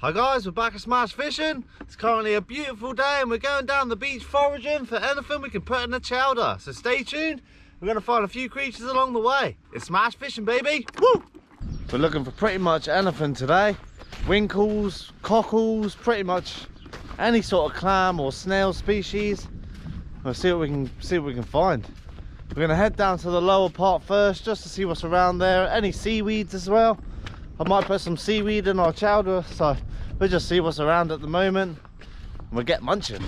Hi guys, we're back at Smash Fishing. It's currently a beautiful day and we're going down the beach foraging for anything we can put in the chowder. So stay tuned, we're going to find a few creatures along the way. It's Smash Fishing, baby! Woo! We're looking for pretty much anything today. Winkles, cockles, pretty much any sort of clam or snail species. We'll see what we can find. We're going to head down to the lower part first just to see what's around there. Any seaweeds as well. I might put some seaweed in our chowder, so we'll just see what's around at the moment and we'll get munching.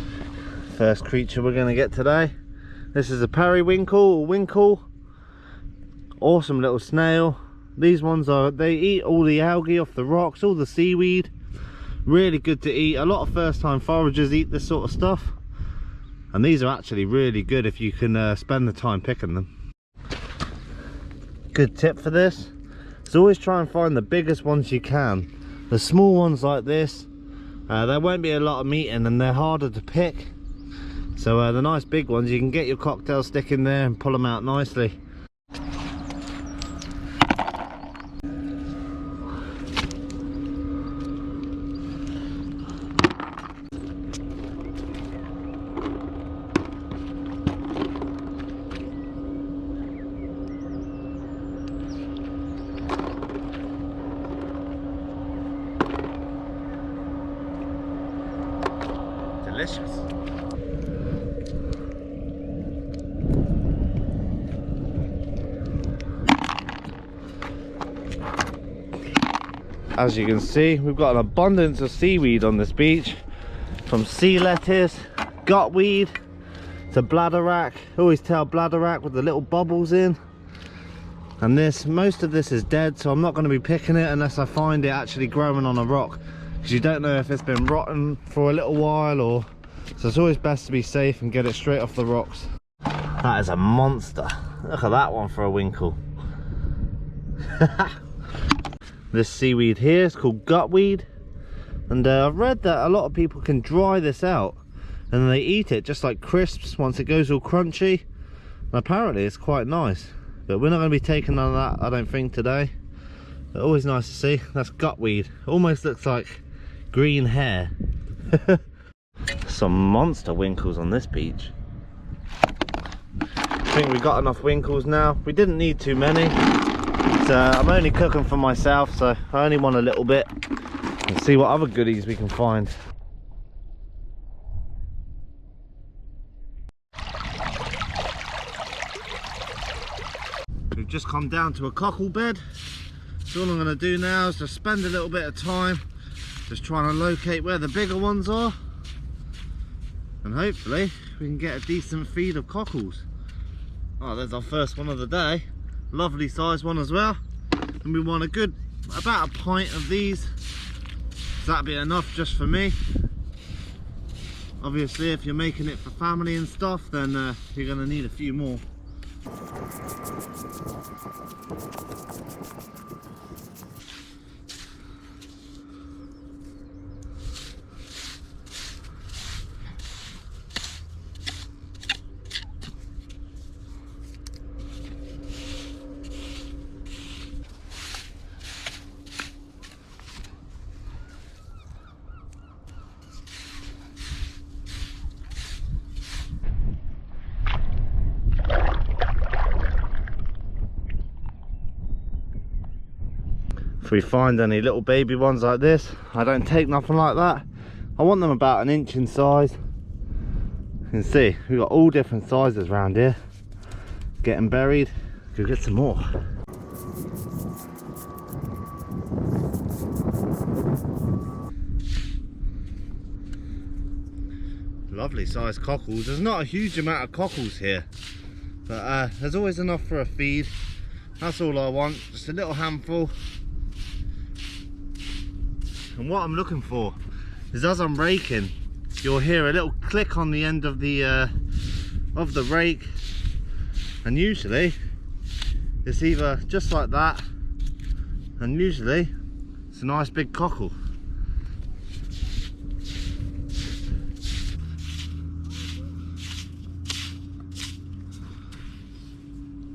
First creature we're going to get today, this is a periwinkle or winkle. Awesome little snail. These ones they eat all the algae off the rocks, all the seaweed. Really good to eat. A lot of first time foragers eat this sort of stuff, and these are actually really good if you can spend the time picking them. Good tip for this is always try and find the biggest ones you can. The small ones like this, there won't be a lot of meat in them, they're harder to pick. So the nice big ones, you can get your cocktail stick in there and pull them out nicely. Delicious. As you can see, we've got an abundance of seaweed on this beach, from sea lettuce, gutweed to bladderwrack. Always tell bladderwrack with the little bubbles in. And most of this is dead, so I'm not going to be picking it unless I find it actually growing on a rock, because you don't know if it's been rotten for a little while, or so it's always best to be safe and get it straight off the rocks. That is a monster. Look at that one for a winkle. This seaweed here is called gutweed, and I've read that a lot of people can dry this out and then they eat it just like crisps once it goes all crunchy, and apparently it's quite nice. But we're not going to be taking none of that, I don't think, today. But always nice to see. That's gutweed. Almost looks like green hair. Some monster winkles on this beach. I think we got enough winkles now. We didn't need too many. I'm only cooking for myself, so I only want a little bit. And see what other goodies we can find. We've just come down to a cockle bed, so all I'm going to do now is just spend a little bit of time just trying to locate where the bigger ones are, and hopefully we can get a decent feed of cockles. Oh, there's our first one of the day. Lovely sized one as well, and we want about a pint of these, so that'll be enough just for me. Obviously if you're making it for family and stuff, then you're going to need a few more. If we find any little baby ones like this, I don't take nothing like that. I want them about an inch in size. You can see we've got all different sizes around here. Getting buried. Go get some more. Lovely sized cockles. There's not a huge amount of cockles here, but there's always enough for a feed. That's all I want, just a little handful. And what I'm looking for is, as I'm raking, you'll hear a little click on the end of the rake, and usually it's either just like that, and usually it's a nice big cockle.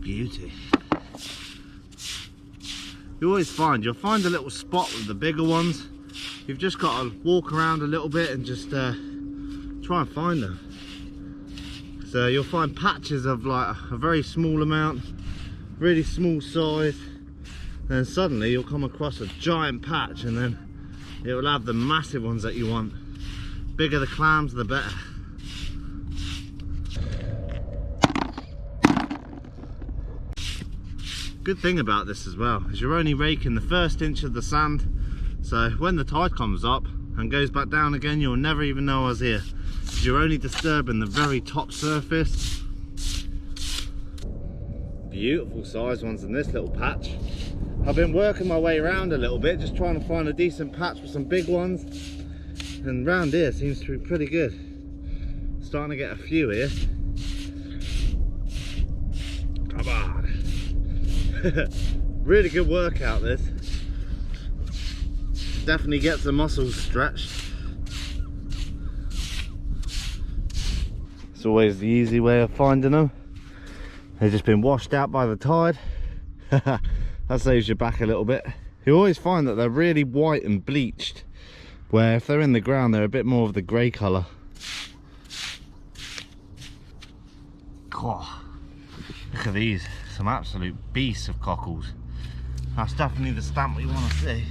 Beauty. You'll find a little spot with the bigger ones, you've just got to walk around a little bit and just try and find them. So you'll find patches of like a very small amount, really small size, then suddenly you'll come across a giant patch, and then it will have the massive ones that you want. Bigger the clams, the better. Good thing about this as well is you're only raking the first inch of the sand, so when the tide comes up and goes back down again, you'll never even know I was here. You're only disturbing the very top surface. Beautiful size ones in this little patch. I've been working my way around a little bit, just trying to find a decent patch with some big ones, and round here seems to be pretty good. Starting to get a few here. Come on. Really good workout this. Definitely gets the muscles stretched. It's always the easy way of finding them. They've just been washed out by the tide. That saves your back a little bit. You always find that they're really white and bleached, where if they're in the ground they're a bit more of the grey colour. Oh, look at these, some absolute beasts of cockles. That's definitely the stamp we want to see.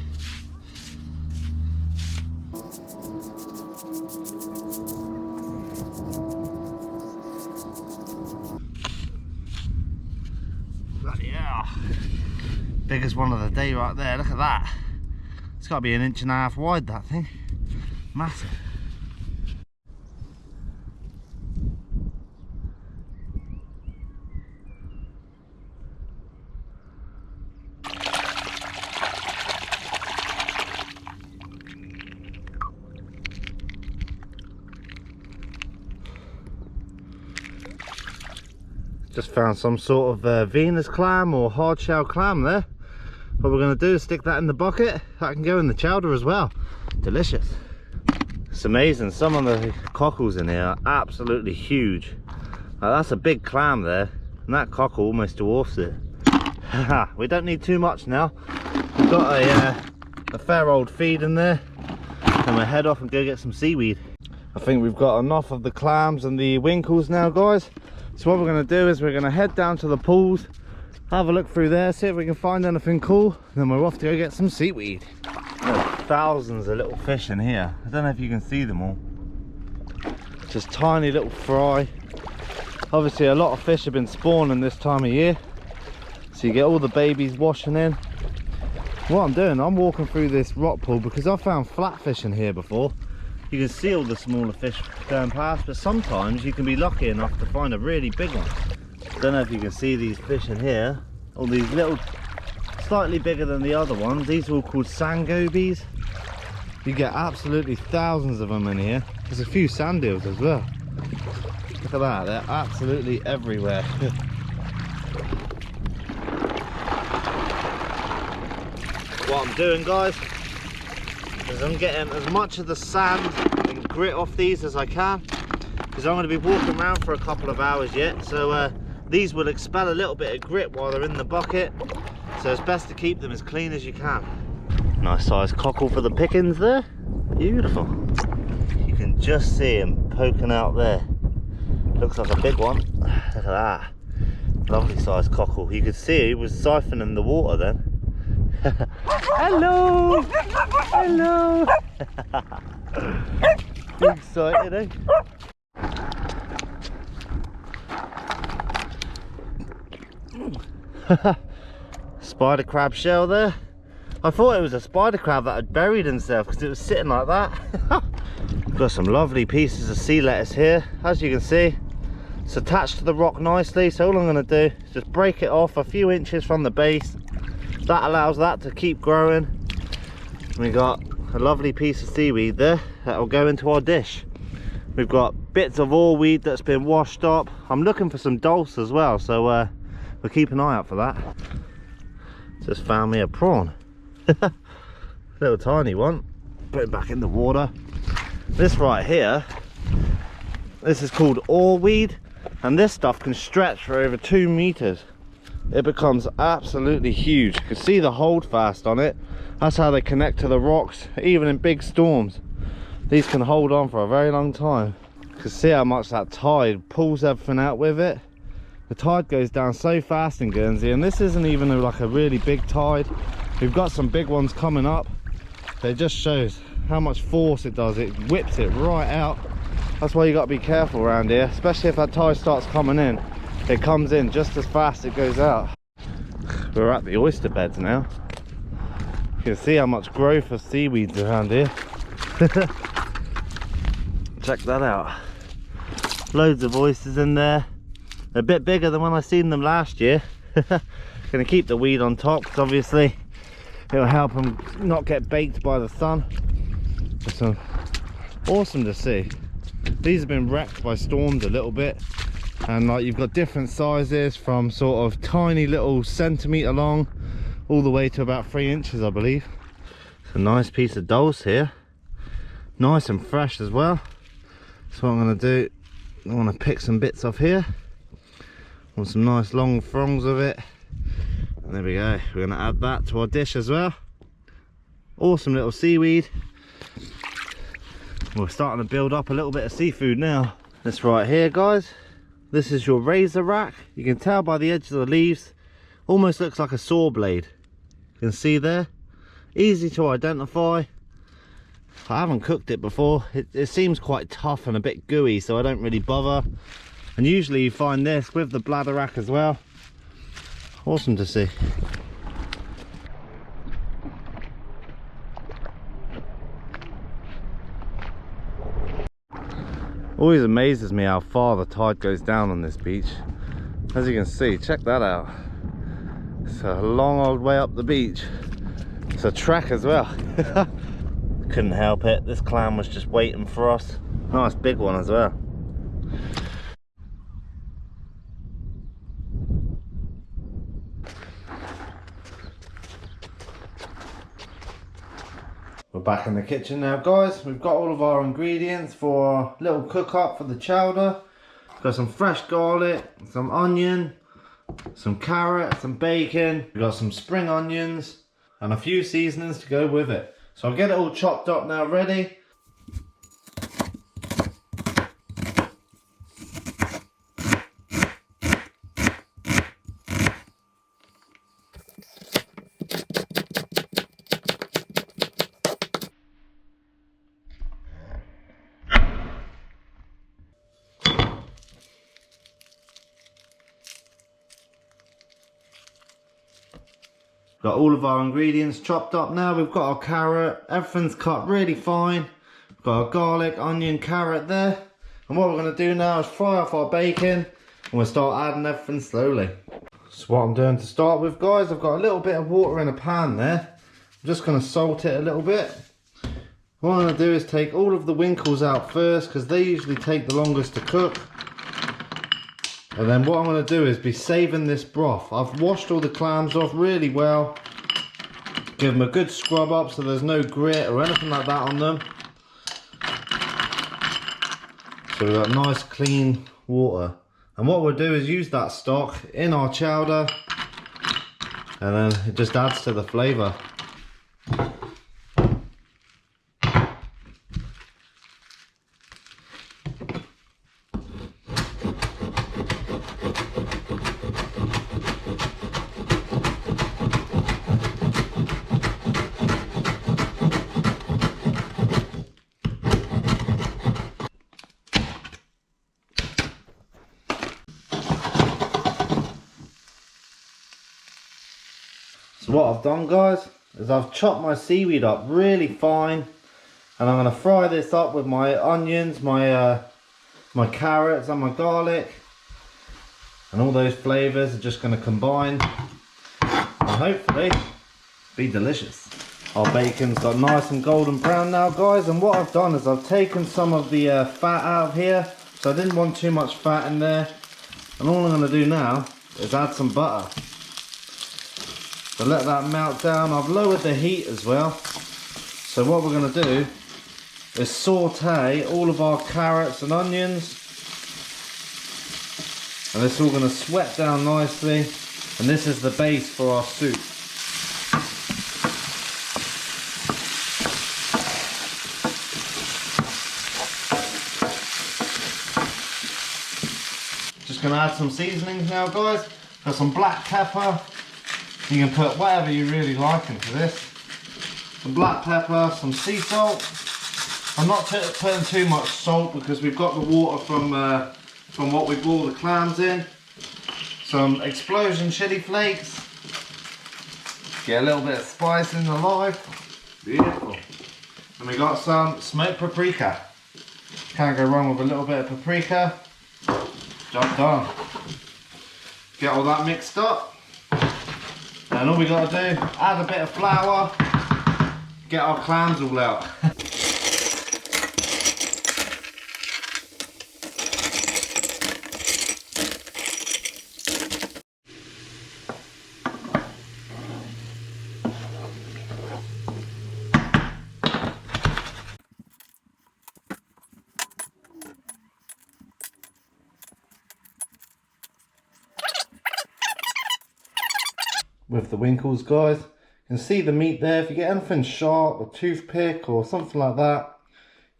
Bloody hell. Biggest one of the day right there, look at that. It's got to be 1.5 inches wide, that thing. Massive. Just found some sort of Venus clam or hard shell clam there. What we're going to do is stick that in the bucket. That can go in the chowder as well. Delicious. It's amazing, some of the cockles in here are absolutely huge. That's a big clam there, and that cockle almost dwarfs it. We don't need too much now. We've got a fair old feed in there, and we'll head off and go get some seaweed. I think we've got enough of the clams and the winkles now, guys. So what we're going to do is we're going to head down to the pools, have a look through there, see if we can find anything cool, then we're off to go get some seaweed. There's thousands of little fish in here. I don't know if you can see them all. Just tiny little fry. Obviously a lot of fish have been spawning this time of year, so you get all the babies washing in. What I'm doing, I'm walking through this rock pool because I've found flatfish in here before. You can see all the smaller fish going past, but sometimes you can be lucky enough to find a really big one. Don't know if you can see these fish in here. All these little, slightly bigger than the other ones. These are all called sand gobies. You get absolutely thousands of them in here. There's a few sand eels as well. Look at that, they're absolutely everywhere. What I'm doing, guys, is I'm getting as much of the sand and grit off these as I can, because I'm going to be walking around for a couple of hours yet, so these will expel a little bit of grit while they're in the bucket, so it's best to keep them as clean as you can. Nice size cockle for the pickings there. Beautiful. You can just see him poking out there. Looks like a big one. Look at that. Lovely size cockle. You could see he was siphoning the water then. Hello! Hello! Too excited, eh? Spider crab shell there. I thought it was a spider crab that had buried himself because it was sitting like that. Got some lovely pieces of sea lettuce here. As you can see, it's attached to the rock nicely, so all I'm going to do is just break it off a few inches from the base. That allows that to keep growing. We got a lovely piece of seaweed there that will go into our dish. We've got bits of oarweed that's been washed up. I'm looking for some dulse as well, so we'll keep an eye out for that. Just found me a prawn. Little tiny one. Put it back in the water. This right here, this is called oarweed, and this stuff can stretch for over 2 meters. It becomes absolutely huge. You can see the hold fast on it. That's how they connect to the rocks, even in big storms. These can hold on for a very long time. You can see how much that tide pulls everything out with it. The tide goes down so fast in Guernsey, and this isn't even like a really big tide. We've got some big ones coming up. It just shows how much force it does. It whips it right out. That's why you got to be careful around here, especially if that tide starts coming in. It comes in just as fast as it goes out. We're at the oyster beds now. You can see how much growth of seaweeds around here. Check that out. Loads of oysters in there. They're a bit bigger than when I seen them last year. Gonna keep the weed on top because obviously it'll help them not get baked by the sun. It's awesome to see. These have been wrecked by storms a little bit, and like you've got different sizes from sort of tiny little centimetre long all the way to about 3 inches, I believe. It's a nice piece of dulse here, nice and fresh as well. So what I'm going to do, I want to pick some bits off here, want some nice long fronds of it, and there we go. We're going to add that to our dish as well. Awesome little seaweed. We're starting to build up a little bit of seafood now. This right here, guys, this is your razor rack. You can tell by the edge of the leaves, almost looks like a saw blade. You can see there, easy to identify. I haven't cooked it before. It seems quite tough and a bit gooey, so I don't really bother. And usually you find this with the bladder rack as well. Awesome to see. Always amazes me how far the tide goes down on this beach. As you can see, check that out. It's a long old way up the beach. It's a trek as well. Couldn't help it. This clam was just waiting for us. Nice big one as well. We're back in the kitchen now, guys. We've got all of our ingredients for our little cook up for the chowder. Got some fresh garlic, some onion, some carrot, some bacon. We've got some spring onions and a few seasonings to go with it. So I'll get it all chopped up now, ready. Got all of our ingredients chopped up now. We've got our carrot, everything's cut really fine. We've got our garlic, onion, carrot there. And what we're going to do now is fry off our bacon, and we'll start adding everything slowly. So what I'm doing to start with, guys, I've got a little bit of water in a pan there. I'm just going to salt it a little bit. What I'm going to do is take all of the winkles out first, because they usually take the longest to cook. And then what I'm going to do is be saving this broth. I've washed all the clams off really well. Give them a good scrub up so there's no grit or anything like that on them. So we've got nice clean water. And what we'll do is use that stock in our chowder. And then it just adds to the flavour. So what I've done, guys, is I've chopped my seaweed up really fine, and I'm going to fry this up with my onions, my carrots and my garlic, and all those flavours are just going to combine and hopefully be delicious. Our bacon's got nice and golden brown now, guys, and what I've done is I've taken some of the fat out of here, so I didn't want too much fat in there, and all I'm going to do now is add some butter. So let that melt down. I've lowered the heat as well. So what we're going to do is saute all of our carrots and onions. And it's all going to sweat down nicely. And this is the base for our soup. Just gonna add some seasonings now, guys. Got some black pepper. You can put whatever you really like into this. Some black pepper, some sea salt. I'm not putting too much salt because we've got the water from what we boil the clams in. Some explosion chili flakes. Get a little bit of spice in the life. Beautiful. And we got some smoked paprika. Can't go wrong with a little bit of paprika. Job done. Get all that mixed up. And all we got to do, add a bit of flour, get our clams all out. With the winkles, guys, you can see the meat there. If you get anything sharp, a toothpick or something like that,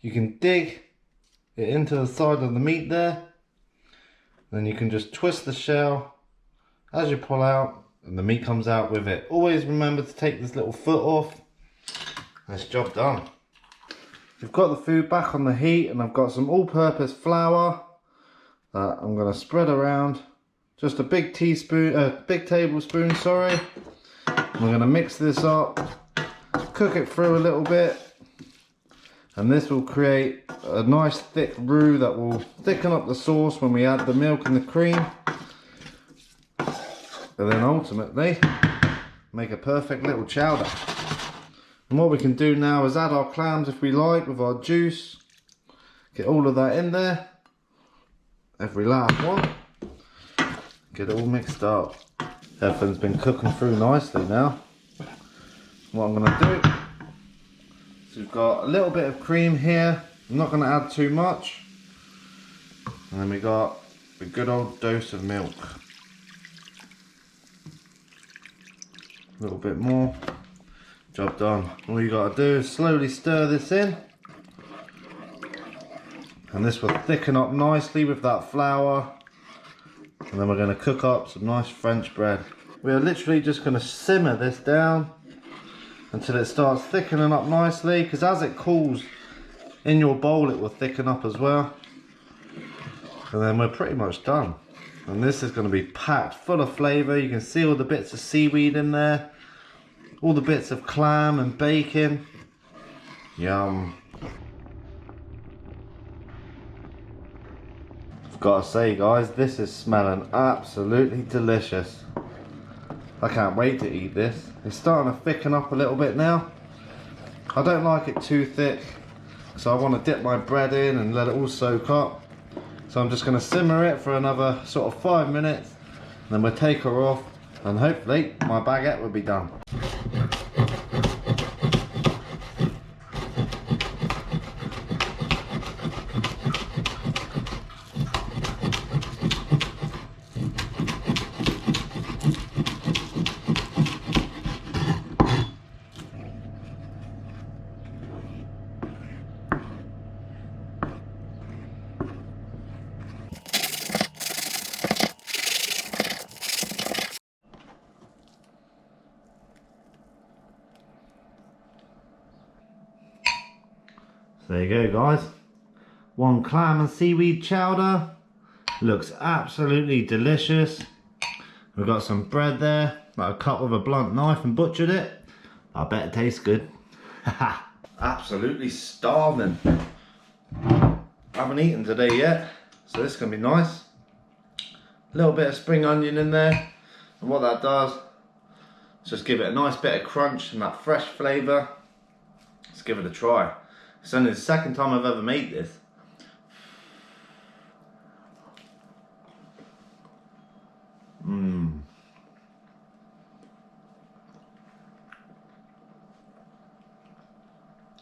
you can dig it into the side of the meat there. Then you can just twist the shell as you pull out and the meat comes out with it. Always remember to take this little foot off and it's job done. We've got the food back on the heat and I've got some all-purpose flour that I'm going to spread around. Just a big tablespoon, sorry. We're going to mix this up, cook it through a little bit, and this will create a nice thick roux that will thicken up the sauce when we add the milk and the cream. And then ultimately, make a perfect little chowder. And what we can do now is add our clams if we like with our juice. Get all of that in there, every last one. Get it all mixed up. Everything's been cooking through nicely now. What I'm going to do, so we've got a little bit of cream here. I'm not going to add too much. And then we got a good old dose of milk. A little bit more. Job done. All you got to do is slowly stir this in. And this will thicken up nicely with that flour. And then we're going to cook up some nice French bread. We are literally just going to simmer this down until it starts thickening up nicely, because as it cools in your bowl it will thicken up as well. And then we're pretty much done. And this is going to be packed full of flavour. You can see all the bits of seaweed in there, all the bits of clam and bacon. Yum. Gotta say, guys, this is smelling absolutely delicious. I can't wait to eat this. It's starting to thicken up a little bit now. I don't like it too thick, so I want to dip my bread in and let it all soak up. So I'm just going to simmer it for another sort of 5 minutes, and then we'll take her off and hopefully my baguette will be done. There you go, guys. One clam and seaweed chowder. Looks absolutely delicious. We've got some bread there that I cut with a blunt knife and butchered it. I bet it tastes good. Absolutely starving. Haven't eaten today yet, so this is going to be nice. A little bit of spring onion in there. And what that does is just give it a nice bit of crunch and that fresh flavour. Let's give it a try. It's only the second time I've ever made this.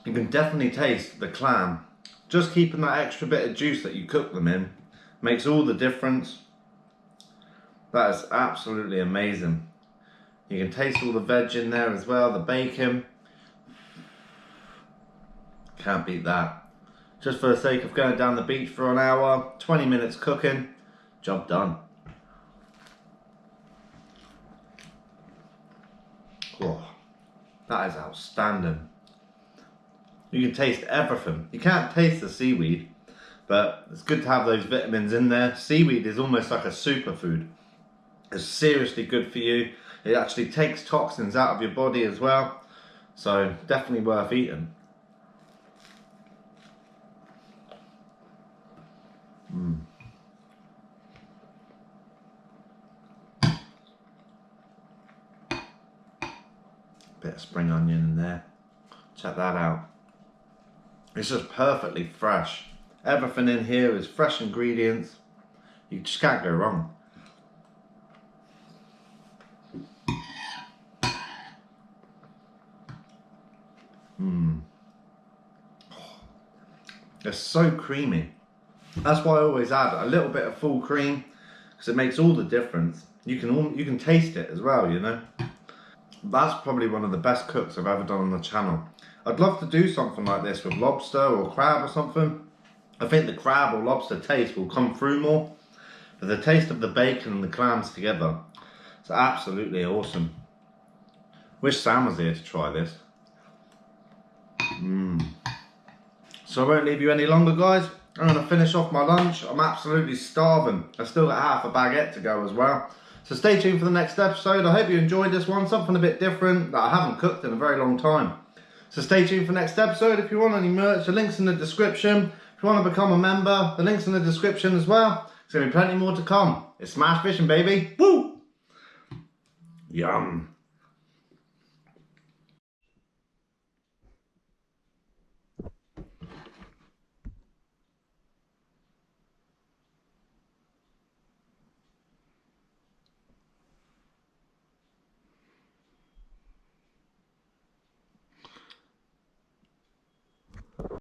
You can definitely taste the clam. Just keeping that extra bit of juice that you cook them in makes all the difference. That is absolutely amazing. You can taste all the veg in there as well, the bacon. Can't beat that. Just for the sake of going down the beach for an hour, 20 minutes cooking, Job done. Oh, that is outstanding. You can taste everything. You can't taste the seaweed, but it's good to have those vitamins in there. Seaweed is almost like a superfood. It's seriously good for you. It actually takes toxins out of your body as well. So definitely worth eating. Bit of spring onion in there. Check that out. It's just perfectly fresh. Everything in here is fresh ingredients. You just can't go wrong. It's so creamy. That's why I always add a little bit of full cream, because it makes all the difference. You can taste it as well, you know. That's probably one of the best cooks I've ever done on the channel. I'd love to do something like this with lobster or crab or something. I think the crab or lobster taste will come through more, but the taste of the bacon and the clams together, it's absolutely awesome. Wish Sam was here to try this. So I won't leave you any longer, guys. I'm going to finish off my lunch. I'm absolutely starving. I've still got half a baguette to go as well. So stay tuned for the next episode. I hope you enjoyed this one. Something a bit different that I haven't cooked in a very long time. So stay tuned for the next episode. If you want any merch, the link's in the description. If you want to become a member, the link's in the description as well. There's going to be plenty more to come. It's smash fishing, baby. Woo! Yum.